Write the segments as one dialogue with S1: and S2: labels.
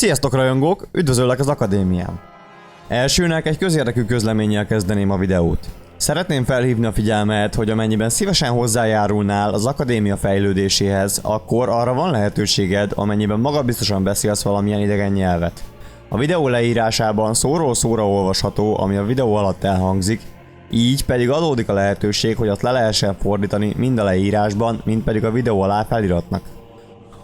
S1: Sziasztok rajongók, üdvözöllek az akadémián! Elsőnek egy közérdekű közleménnyel kezdeném a videót. Szeretném felhívni a figyelmet, hogy amennyiben szívesen hozzájárulnál az akadémia fejlődéséhez, akkor arra van lehetőséged, amennyiben magabiztosan beszélsz valamilyen idegen nyelvet. A videó leírásában szóról szóra olvasható, ami a videó alatt elhangzik, így pedig adódik a lehetőség, hogy azt le lehessen fordítani mind a leírásban, mind pedig a videó alá feliratnak.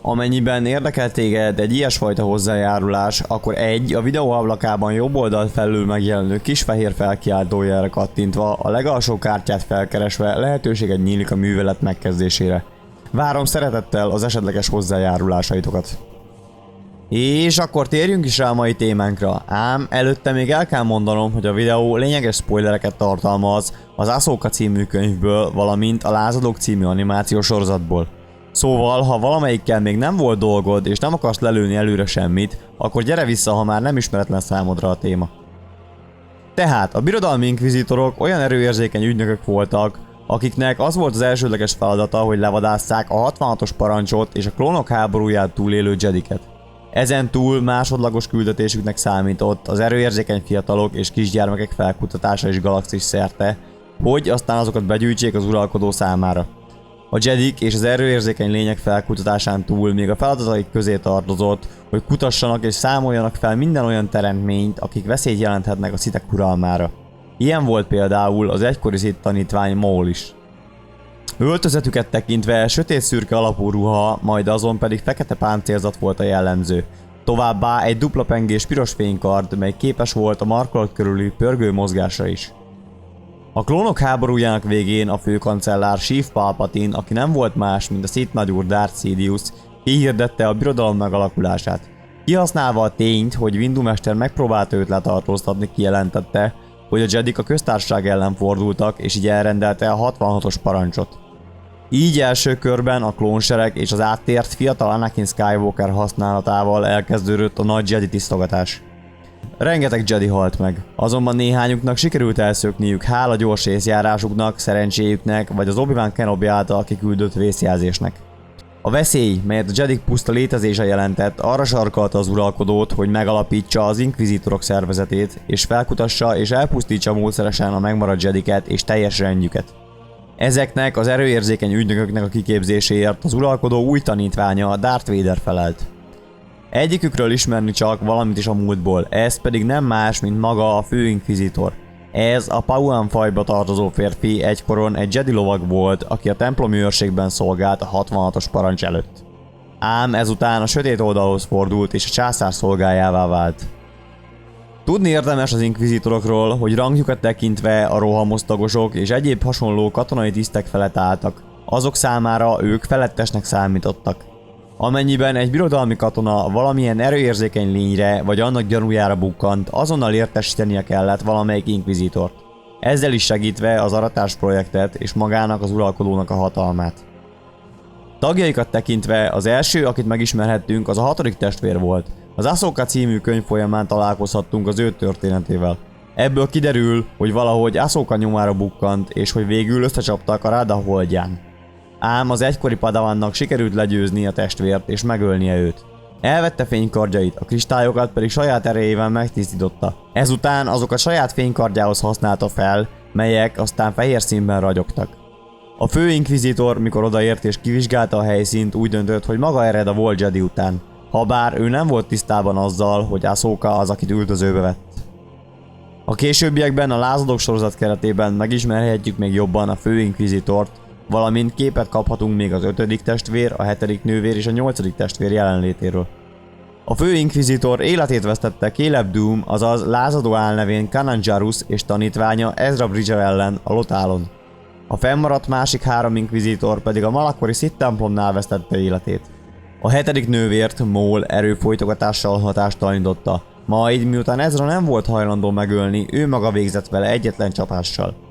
S1: Amennyiben érdekel téged egy ilyesfajta hozzájárulás, akkor a videó ablakában jobb oldalt felül megjelenő kis fehér felkiáltójelre kattintva, a legalsó kártyát felkeresve lehetőséged nyílik a művelet megkezdésére. Várom szeretettel az esetleges hozzájárulásaitokat. És akkor térjünk is rá a mai témánkra, ám előtte még el kell mondanom, hogy a videó lényeges spoilereket tartalmaz az Ahsoka című könyvből, valamint a Lázadók című animációs sorozatból. Szóval, ha valamelyikkel még nem volt dolgod, és nem akarsz lelőni előre semmit, akkor gyere vissza, ha már nem ismeretlen számodra a téma. Tehát, a birodalmi inkvizitorok olyan erőérzékeny ügynökök voltak, akiknek az volt az elsődleges feladata, hogy levadásszák a 66-os parancsot és a klónok háborúját túlélő Jediket. Ezen túl másodlagos küldetésüknek számított az erőérzékeny fiatalok és kisgyermekek felkutatása is galaxis szerte, hogy aztán azokat begyűjtsék az uralkodó számára. A Jedik és az erőérzékeny lények felkutatásán túl még a feladataik közé tartozott, hogy kutassanak és számoljanak fel minden olyan teremtményt, akik veszélyt jelenthetnek a Sithek uralmára. Ilyen volt például az egykori Sith tanítvány Maul is. Öltözetüket tekintve sötét-szürke alapú ruha, majd azon pedig fekete páncélzat volt a jellemző. Továbbá egy dupla pengés piros fénykard, mely képes volt a markolat körüli pörgő mozgásra is. A klónok háborújának végén a főkancellár Sheev Palpatine, aki nem volt más, mint a Sith nagyúr Darth Sidious, kihirdette a birodalom megalakulását. Kihasználva a tényt, hogy Windu mester megpróbálta őt letartóztatni, kijelentette, hogy a Jedik a köztársaság ellen fordultak, és így elrendelte a 66-os parancsot. Így első körben a klónsereg és az áttért fiatal Anakin Skywalker használatával elkezdődött a nagy Jedi tisztogatás. Rengeteg Jedi halt meg, azonban néhányuknak sikerült elszökniük hála gyors észjárásuknak, szerencséjüknek vagy az Obi-Wan Kenobi által kiküldött vészjelzésnek. A veszély, melyet a Jedik puszta létezése jelentett, arra sarkalta az uralkodót, hogy megalapítsa az inkvizitorok szervezetét, és felkutassa és elpusztítsa módszeresen a megmaradt Jediket és teljes rendjüket. Ezeknek az erőérzékeny ügynököknek a kiképzéséért az uralkodó új tanítványa, Darth Vader felelt. Egyikükről ismerni csak valamit is a múltból, ez pedig nem más, mint maga a főinkvizitor. Ez a Pauhan fajba tartozó férfi egykoron egy Jedi lovag volt, aki a templomi őrségben szolgált a 66-os parancs előtt. Ám ezután a sötét oldalhoz fordult és a császár szolgájává vált. Tudni érdemes az inkvizitorokról, hogy rangjukat tekintve a rohamosztagosok és egyéb hasonló katonai tisztek felett álltak. Azok számára ők felettesnek számítottak. Amennyiben egy birodalmi katona valamilyen erőérzékeny lényre vagy annak gyanújára bukkant, azonnal értesítenie kellett valamelyik inkvizitort. Ezzel is segítve az aratás projektet és magának az uralkodónak a hatalmát. Tagjaikat tekintve az első, akit megismerhettünk, az a 6. testvér volt. Az Ahsoka című könyv folyamán találkozhattunk az ő történetével. Ebből kiderül, hogy valahogy Ahsoka nyomára bukkant, és hogy végül összecsaptak a Rada holdján. Ám az egykori padawannak sikerült legyőzni a testvért és megölnie őt. Elvette fénykardjait, a kristályokat pedig saját erejével megtisztította. Ezután azokat saját fénykardjához használta fel, melyek aztán fehér színben ragyogtak. A fő inkvizitor, mikor odaért és kivizsgálta a helyszínt, úgy döntött, hogy maga ered a volt Jedi után. Habár ő nem volt tisztában azzal, hogy Ahsoka az, akit üldözőbe vett. A későbbiekben a Lázadók sorozat keretében megismerhetjük még jobban a fő inkvizitort, valamint képet kaphatunk még az 5. testvér, a 7. nővér és a 8. testvér jelenlétéről. A fő inkvizitor életét vesztette Caleb Dume, azaz lázadó álnevén Kanan Jarrus és tanítványa Ezra Bridger ellen a Lothalon. A fennmaradt másik 3 inkvizitor pedig a malakori Sith templomnál vesztette életét. A 7. nővért Maul erőfolytogatással hatástalanította, majd miután Ezra nem volt hajlandó megölni, ő maga végzett vele egyetlen csapással.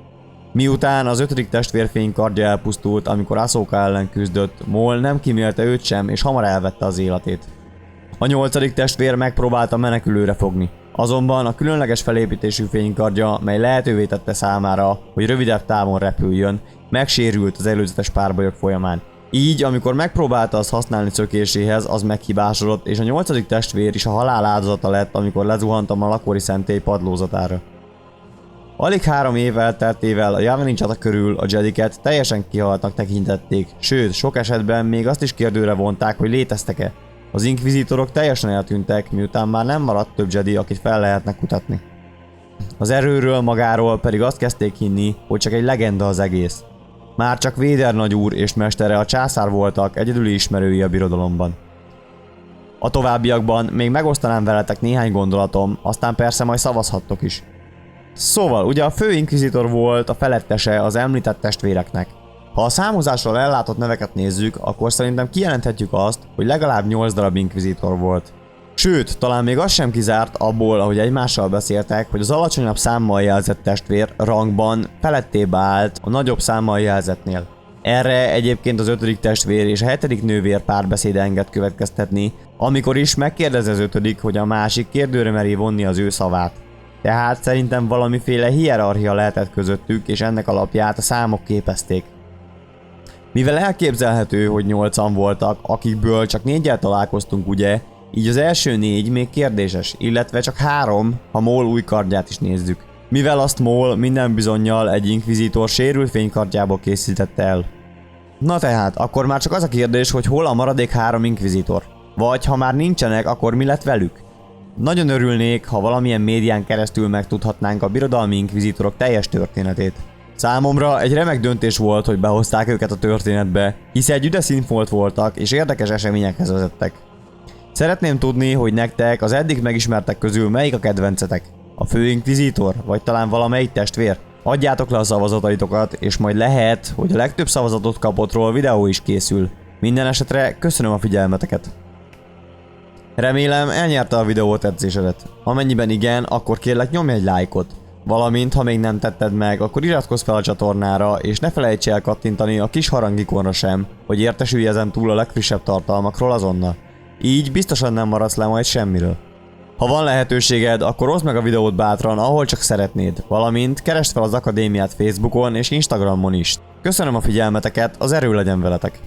S1: Miután az 5. testvér fénykardja elpusztult, amikor Ahsoka ellen küzdött, Maul nem kímélte őt sem, és hamar elvette az életét. A 8. testvér megpróbálta menekülőre fogni. Azonban a különleges felépítésű fénykardja, mely lehetővé tette számára, hogy rövidebb távon repüljön, megsérült az előzetes párbajok folyamán. Így, amikor megpróbálta azt használni szökéséhez, az meghibásodott, és a 8. testvér is a halál áldozata lett, amikor lezuhant a Malakori szentély padlózatára. Alig 3 év elteltével a Yavin csata körül a Jediket teljesen kihaltnak tekintették, sőt, sok esetben még azt is kérdőre vonták, hogy léteztek-e. Az inkvizitorok teljesen eltűntek, miután már nem maradt több Jedi, akit fel lehetne kutatni. Az erőről magáról pedig azt kezdték hinni, hogy csak egy legenda az egész. Már csak Vader nagyúr és mestere a császár voltak egyedüli ismerői a birodalomban. A továbbiakban még megosztanám veletek néhány gondolatom, aztán persze majd szavazhattok is. Szóval, ugye a fő inkvizitor volt a felettese az említett testvéreknek. Ha a számozással ellátott neveket nézzük, akkor szerintem kijelenthetjük azt, hogy legalább 8 darab inkvizitor volt. Sőt, talán még az sem kizárt abból, ahogy egymással beszéltek, hogy az alacsonyabb számmal jelzett testvér rangban felettébe állt a nagyobb számmal jelzettnél. Erre egyébként az 5. testvér és a 7. nővér párbeszéde enged következtetni, amikor is megkérdezi az 5., hogy a másik kérdőre meri vonni az ő szavát. Tehát szerintem valamiféle hierarchia lehetett közöttük, és ennek alapját a számok képezték. Mivel elképzelhető, hogy 8-an voltak, akikből csak 4-jel találkoztunk, ugye, így az első 4 még kérdéses, illetve csak 3, ha Maul új kardját is nézzük. Mivel azt Maul minden bizonnyal egy inkvizitor sérült fénykardjából készítette el. Na tehát, akkor már csak az a kérdés, hogy hol a maradék 3 inkvizitor. Vagy ha már nincsenek, akkor mi lett velük? Nagyon örülnék, ha valamilyen médián keresztül megtudhatnánk a birodalmi inkvizitorok teljes történetét. Számomra egy remek döntés volt, hogy behozták őket a történetbe, hisz egy üde színfolt voltak és érdekes eseményekhez vezettek. Szeretném tudni, hogy nektek az eddig megismertek közül melyik a kedvencetek? A fő inkvizitor, vagy talán valamelyik testvér? Adjátok le a szavazataitokat, és majd lehet, hogy a legtöbb szavazatot kapottról videó is készül. Minden esetre köszönöm a figyelmeteket. Remélem elnyerte a videó tetszésedet. Amennyiben igen, akkor kérlek nyomj egy lájkot. Valamint, ha még nem tetted meg, akkor iratkozz fel a csatornára, és ne felejts el kattintani a kis harangikonra sem, hogy értesülj ezen túl a legfrissebb tartalmakról azonnal. Így biztosan nem maradsz le majd semmiről. Ha van lehetőséged, akkor oszd meg a videót bátran, ahol csak szeretnéd, valamint keresd fel az akadémiát Facebookon és Instagramon is. Köszönöm a figyelmeteket, az erő legyen veletek!